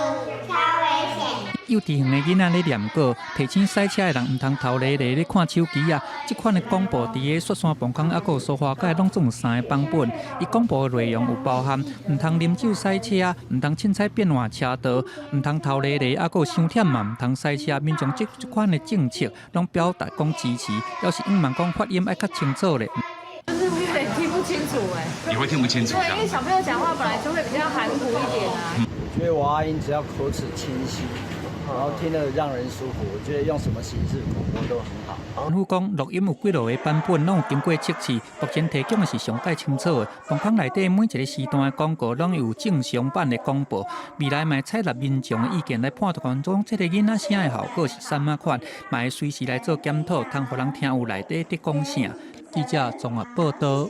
超危险。幼稚园的囡仔咧念过，提醒赛车的人唔通头咧咧看手机啊！这款的广播伫个雪山磅空还有苏花界拢总有3个版本。伊广播的内容有包含唔通啉酒赛车，唔通凊彩变换车道，唔通头咧咧，还有伤忝嘛，唔通赛车。民众这款的政策拢表达讲支持，要是英文讲发音爱较清楚咧。就是我有点听不清楚哎。你会听不清楚？对，因为小朋友讲话本来就会比较含糊一点啊。我觉得娃娃音只要口齿清晰，然后听得让人舒服，我觉得用什么形式广播都很好。政府讲录音有几落个版本，拢有经过测试，目前提供的是上界清楚的。磅空内底每一个时段的广告拢有正常版的广播，未来嘛采纳民众的意见来判断讲，这个囡仔声的效果是什么款，嘛会随时来做检讨，通互人听有内底在讲啥。记者综合报道。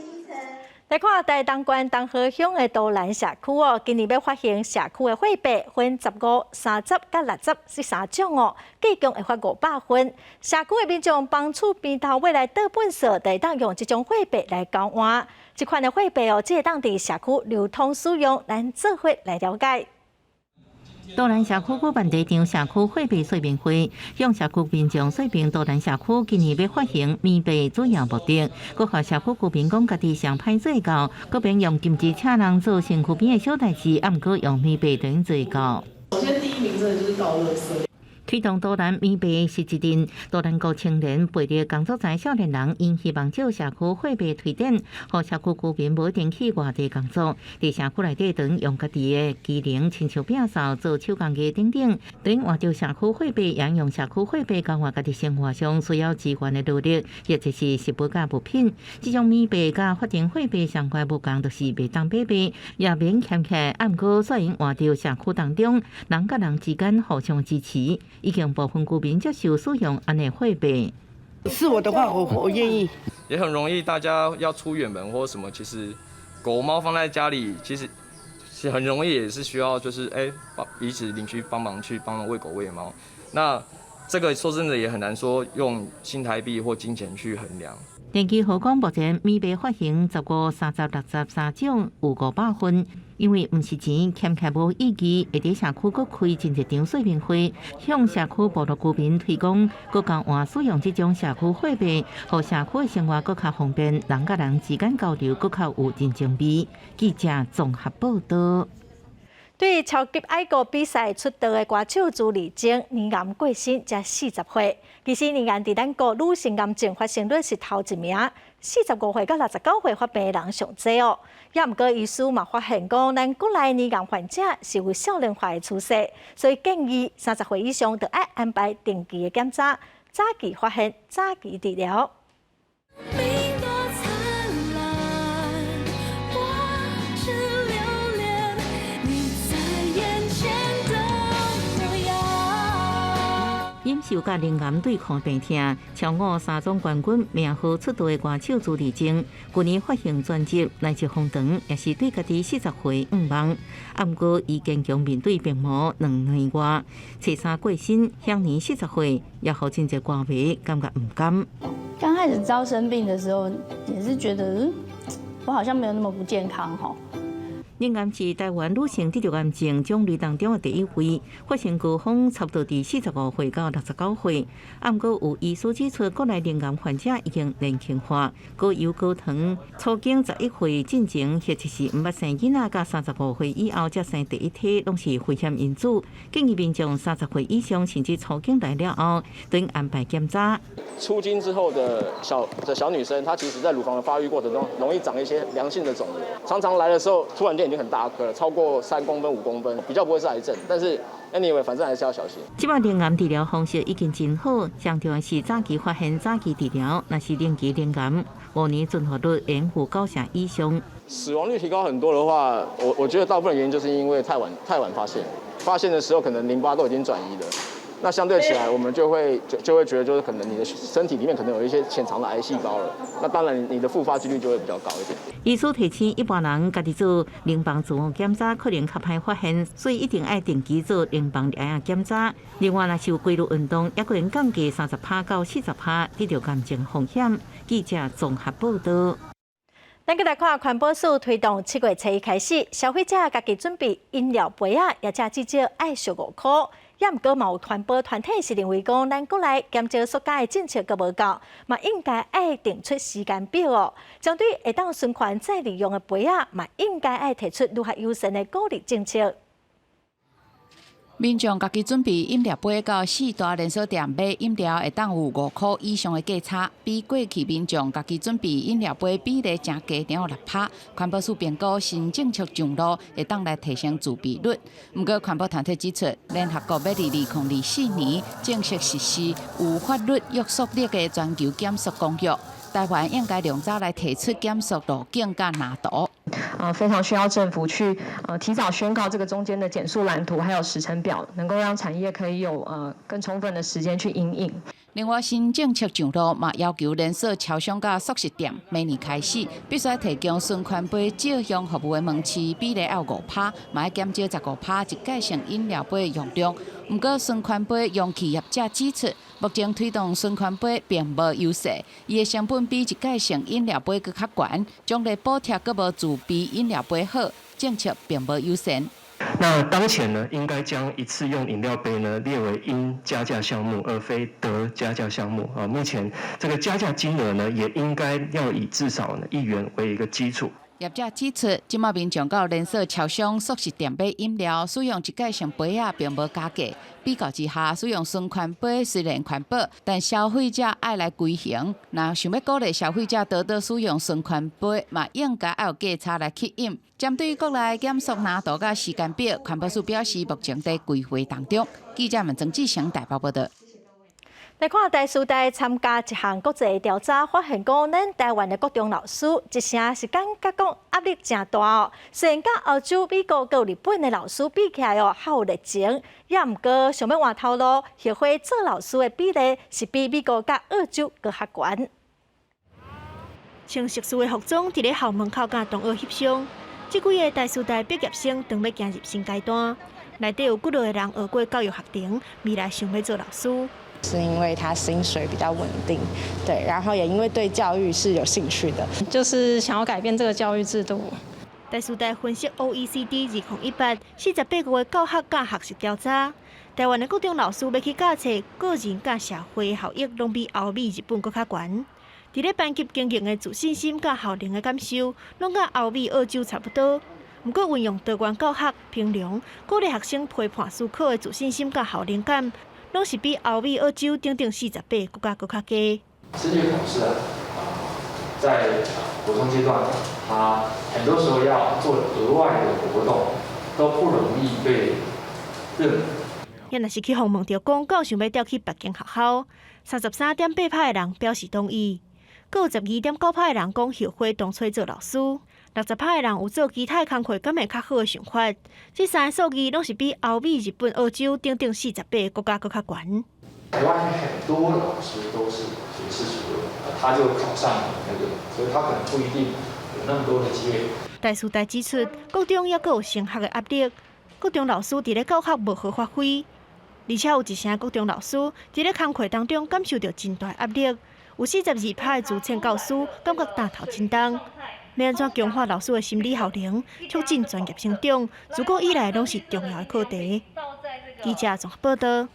来看台东县东河乡的都兰社区哦，今年要发行社区的货币，分15、30、甲60是3种哦，计共会发500分。社区的民众帮助边头未来倒本数，会当用这种货币来交换。这款的货币哦，只会当伫社区流通使用，咱做伙来了解。都兰社区举办第一场社区货币说明会，向社区民众说明都兰社区今年要发行棉币主要目的，佮和社区居民讲家己上歹做到，佮边用金枝请人做身躯边的小代志，毋过用棉币等做到。首先第一名真的就是倒垃圾。推动都兰棉币是一阵，都兰国青年陪着工作在少年人，因希望借社区货币推展，和社区居民无一定去外地工作，伫社区内底等用家己的技能，亲像摒扫、做手工艺等等，等换着社区货币，应用社区货币交换家己生活上需要资源的努力，也就是食物甲物品。这种棉币甲法定货币相关物件，就是袂当买卖，也免欠客。毋过，虽然换着社区当中，人甲人之间互相支持。已经部分居民接受使用安尼货币。是我的话，我愿意。也很容易，大家要出远门或什么，其实狗猫放在家里，其实很容易，也是需要就是彼此邻居帮忙喂狗喂猫。那这个说真的也很难说用新台币或金钱去衡量。电机好讲，目前棉币发行15、30、60 3种有500分，因为毋是钱，欠客无意义，会伫社区各开真一场说明会，向社区部落居民推广，各交换使用这种社区货币，互社区的生活更较方便，人甲人之间交流更较有人情味。记者综合报道。对超级爱国比赛出道的歌手朱丽静，年癌过身，才40岁。其实年癌伫咱国女性癌症发生率是头一名，45岁到69岁发病的人上济哦。也毋过医师嘛发现讲，咱国内年癌患者是有少年化的趋势，所以建议30岁以上就要安排定期的检查，早期发现，早期治疗。忍受甲灵癌对抗病痛，超5、3种冠军名号出道的歌手朱丽静，去年发行专辑《来自风长》，也是对家己40岁毋忘。毋过，伊坚强面对病魔2年外，初三过身，享年40岁，也互真侪歌迷感觉毋甘。刚开始知道生病的时候，也是觉得，我好像没有那么不健康哈。年癌是台湾女性得着癌症种类当中的第一位，发生高峰差不多伫45岁到69岁。毋过有医师指出，国内年癌患者已经年轻化，高油高糖，初经11岁进前，或者是毋捌生囡仔，甲35岁以后才生第一胎，拢是危险因子。建议民众30岁以上，甚至初经来了后，都应安排检查。出经之后的小女生，她其实在乳房的发育过程中，容易长一些良性的肿瘤，常常来的时候突然间片已经很大颗了，超过3公分、5公分，比较不会是癌症。但是 anyway， 反正还是要小心。即摆灵癌治疗方式已经真好，上重要是早期发现、早期治疗。若是零期灵癌，5年存活率延续90%以上。死亡率提高很多的话，我觉得大部分原因就是因为太晚发现，发现的时候可能淋巴都已经转移了。 那相对起来，我们就会觉得，就是可能你的身体里面可能有一些潜藏的癌细胞了。那当然，你的复发几率就会比较高一点。医师提醒一般人家己做淋巴自我检查，可能较歹发现，所以一定要定期做淋巴癌检查。另外，若是有规律运动，也可能降低30%到40%得到癌症风险。记者综合报道。咱再来看环保署推动7月初1开始，消费者家己准备饮料杯啊，也正至少爱收5块。 也毋过，嘛有环保团体是认为讲，咱国内减少塑胶的政策阁无够，嘛应该爱定出时间表哦。针对会当循环再利用的杯啊，嘛应该爱提出如何优先的鼓励政策。 民众家己准备饮料杯到4大连锁店买饮料，会当有5块以上的价差，比过去民众家己准备饮料杯比例正低了6%。环保署评估新政策上路，会当来提升自备率。不过，环保团体指出，联合国要2024年正式实施有法律约束力的全球减塑公约。 台湾应该量早来提出减塑路径甲难度。非常需要政府去提早宣告这个中间的减塑蓝图，还有时程表，能够让产业可以有更充分的时间去因应。 另外，新政策上路嘛，要求连锁超商甲速食店明年开始必须提供循环杯照用服务的门市比例要5%，嘛要减少15%一届性饮料杯的用量。不过，循环杯用企业者指出，目前推动循环杯并无优势，伊的成本比一届性饮料杯佫较悬，奖励补贴佫无自备饮料杯好，政策并无优先。 那当前呢，应该将一次用饮料杯呢列为应加价项目，而非得加价项目啊。目前这个加价金额呢，也应该要以至少1元为一个基础。 业者指出，即卖民众到连锁超商、速食店买饮料，使用一届性杯啊，并无加价。比较之下，使用循环杯虽然环保，但消费者爱来规行。若想要鼓励消费者多多使用循环杯，嘛应该要有价差来吸引。针对国内减塑难度甲时间表，环保署表示目前在规划当中。记者们曾志成台北报道。 来看台师大参加一项国际调查，发现讲咱台湾的国中老师一成是感觉讲压力真大哦。虽然甲欧洲、美国、和日本的老师比起来哦，较有热情，也毋过想要换头路，协会做老师的比例是比美国甲澳洲阁较悬。穿特殊的服装，伫咧校门口甲同学翕相。即几个台师大毕业生当要行入新阶段，内底有几多个人学过教育学程，未来想要做老师。 是因为他薪水比较稳定，对，然后也因为对教育是有兴趣的，就是想要改变这个教育制度。台师大分析 OECD 2018 48个教学甲学习调查，台湾的各种老师要去教册个人甲社会效益，拢比欧美、日本搁较悬。伫咧班级经营的自信心甲效能的感受，拢甲欧美、澳洲差不多。不过运用多元教学评量，鼓励学生批判思考的自信心甲效能感。 拢是比欧美、澳洲等48国家搁较低。升学考试在国中阶段，它很多时候要做额外的活动，都不容易被认可。也若是去访问着讲，到想要调去别间学校，33.8%的人表示同意，阁有12.9%的人讲后悔当初做老师。 60%的人有做其他工课，敢会较好的想法。这3个数字拢是比欧美、日本、澳洲等48国家搁较悬。台湾很多老师都是学士学位，他就考上那个，所以他可能不一定有那么多的机会。台师大指出，国中也阁有升学的压力，国中老师伫咧教学无好发挥，而且有一成国中老师伫咧工课当中感受到真大压力，有42%的资深教师感觉担头真重。 要安怎强化老师的心理效能，促进专业成长，自古以来拢是重要的课题。记者综合报道。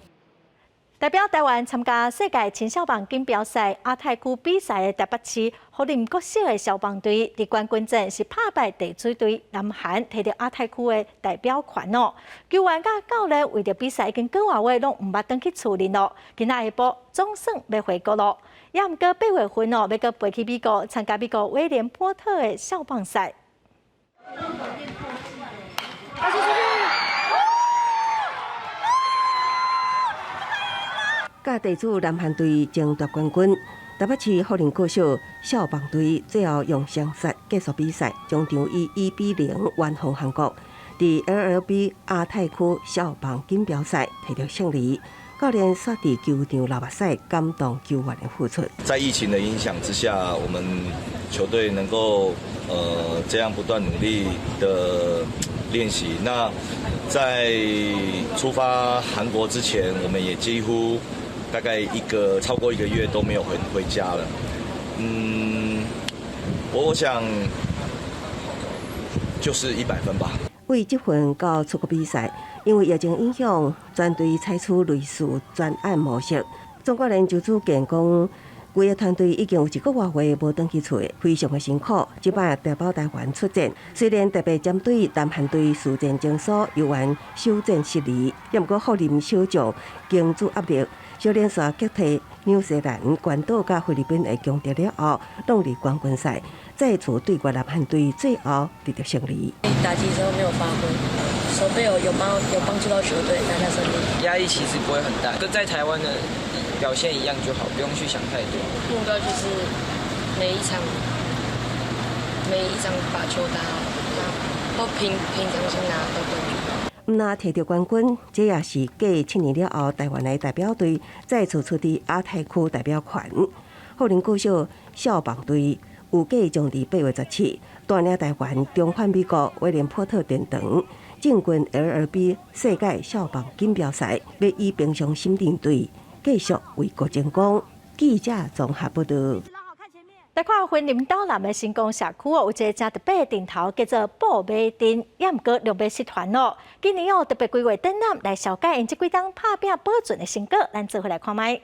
代表台湾参加世界青少棒锦标赛亚太区比赛的台北市福林国小的消防队，伫冠军战是打败地水队南韩，摕到亚太区的代表权哦。球员甲教练为着比赛已经过外位，拢毋捌转去处理咯。今仔下晡总算要回国咯。 也毋过8月份哦，要搁飞去美国参加美国威廉波特的校棒赛。甲地主南韩队争夺冠军。台北市福林国小少棒队最后用双杀结束比赛，将场以1-0完封韩国。伫 LLB 亚太区少棒锦标赛摕到胜利。教练刷伫球场流目屎，感动球员的付出。在疫情的影响之下，我们球队能够这样不断努力的练习。那在出发韩国之前，我们也几乎大概超过一个月都没有回家了。我想就是100分吧。为这份到出国比赛，因为疫情影响，全队采取类似专案模式。总教练就主建讲，规个团队已经有1个月无回去厝，非常的辛苦。即摆代表台湾出战，虽然特别针对南韩队事前争所球员首战失利，也毋过福林小将经住压力，小连续击退纽西兰、关岛甲菲律宾的强敌了后，拢入冠军赛。再次对决南韩队，最后得到胜利。打击之后没有发挥，手背有帮助到球队拿下胜利。压力其实不会很大，跟在台湾的表现一样就好，不用去想太多。目标就是每一场把球打好，都平常心拿到冠军。毋但摕到冠军，这也是继7年了后，台湾的代表队再次出伫亚太区代表权。福林国小少棒队有计将伫8月17带领台湾重返美国威廉波特殿堂，进军 LLB 世界少棒锦标赛，要以平常心应对，继续为国争光。记者综合报道。来看云林岛南的新光社区有一个真特别的顶头，叫做宝马镇，也毋过绿马集团哦。今年特别规划展览来小解因这几档拍拼保存的成果，咱做回来看卖。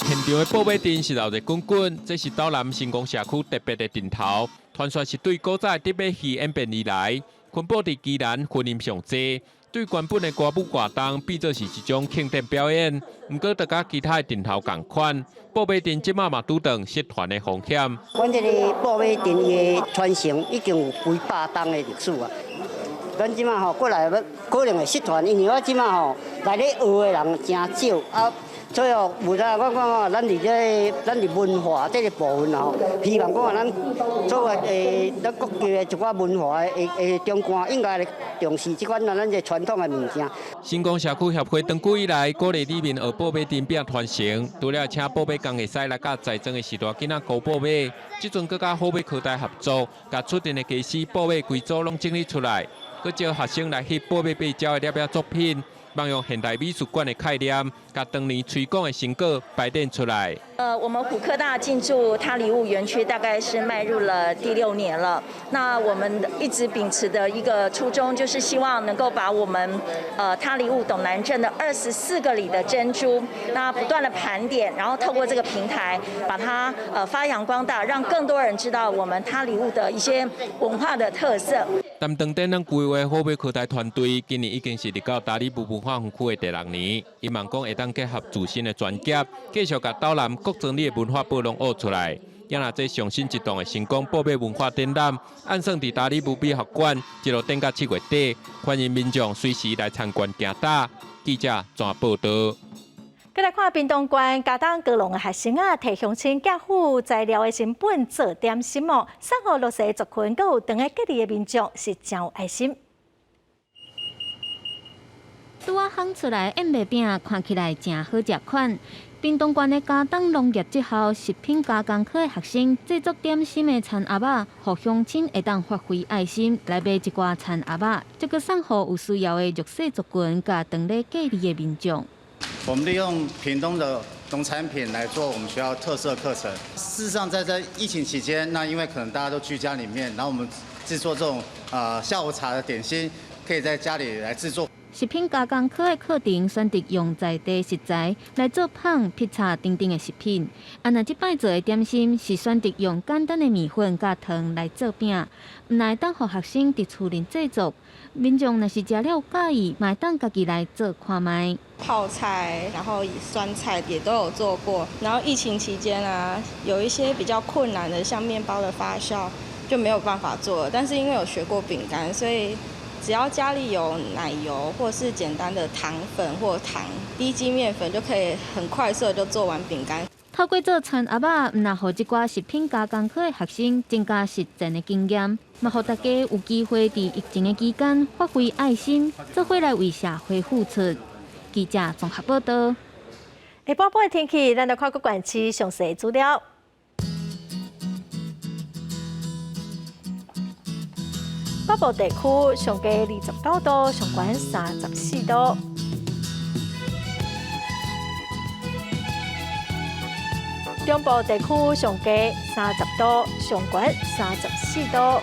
现场的宝马镇是闹热滚滚，这是岛南新光社区特别的顶头。传说是对古早的德马戏演变而来，分布伫基南、云林上济。对原本的歌舞活动变作是一种庆典表演，毋过大家其他的顶头同款。宝马镇即马嘛拄当失传的风险。阮这个宝马镇伊的传承已经有几百档的历史啊。咱即马过来可能会失传，因为我即马来咧学的人真少啊。所以有咱讲咱伫文化这个部分希望讲咱作为咱国家的一寡文化的中观，应该来重视这款咱这传统的物件。新光社区协会长久以来鼓励里面学宝马镇变传承，除了请宝马工会使来甲在庄的时代囡仔教宝马，即阵更加好马科大合作，甲出阵的技师宝马规组拢整理出来，佮招学生来翕宝马背照的摄作品。帮用现代美术馆的概念，甲当年推广的成果摆展出来。我们虎科大进驻他礼物园区大概是迈入了第6年了。那我们一直秉持的一个初衷，就是希望能够把我们他礼物斗南镇的24个里的珍珠，那不断的盘点，然后透过这个平台把它发扬光大，让更多人知道我们他礼物的一些文化的特色。担当展览规划好马科大团队，今年已经是入到大理文化园区的第6年。伊望讲会当结合自身的专业，继续把岛南各整理的文化保存学出来。也若这上新一档的成功宝马文化展览，按算伫大理文美学馆，一路展到7月底，欢迎民众随时来参观行打。记者怎报道？再来看屏东县嘉东高农的学生啊，摕乡亲寄付材料的成本做点心哦，送予落实族群，佮有等下各地的民众是真有爱心。拄啊烘出来燕麦饼看起来真好食款。屏东县的嘉东农业职校食品加工科的学生制作点心的田鸭仔，互乡亲会当发挥爱心来买一寡田鸭仔，这个送予有需要的弱势族群，甲当地各地的民众。我们利用屏东的农产品来做我们学校特色课程。事实上，在这疫情期间，那因为可能大家都居家里面，然后我们制作这种下午茶的点心，可以在家里来制作。食品加工科的课程选择用在地食材来做香、披萨等等的食品。那即摆做的点心是选择用简单的米粉加糖来做饼，唔来当互学生伫厝内制作。民众若是食了有介意，嘛当家己来做看卖。泡菜，然后酸菜也都有做过。然后疫情期间啊，有一些比较困难的，像面包的发酵就没有办法做了。但是因为有学过饼干，所以只要家里有奶油或是简单的糖粉或糖、低筋面粉，就可以很快速的就做完饼干。透过做餐盒仔，唔但互即寡食品加工科的学生增加实践的经验，嘛互大家有机会伫疫情的期间发挥爱心，做伙来为社会付出。记者综合报道。下晡的天气，咱来看各县市详细资料。北部地区上低29度，上悬34度。中部地区上低30度，上悬34度。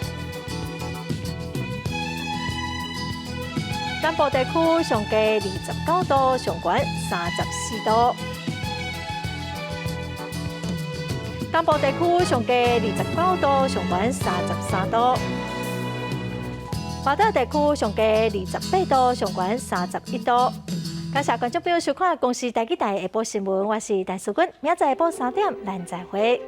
南部地区上低29度，上悬34度。东部地区上低29度，上悬33度。华岛地区上低28度，上悬31度。感谢观众朋友收看《公视台记台下晡新闻》，我是陈淑君，明仔载下晡3点，咱再会。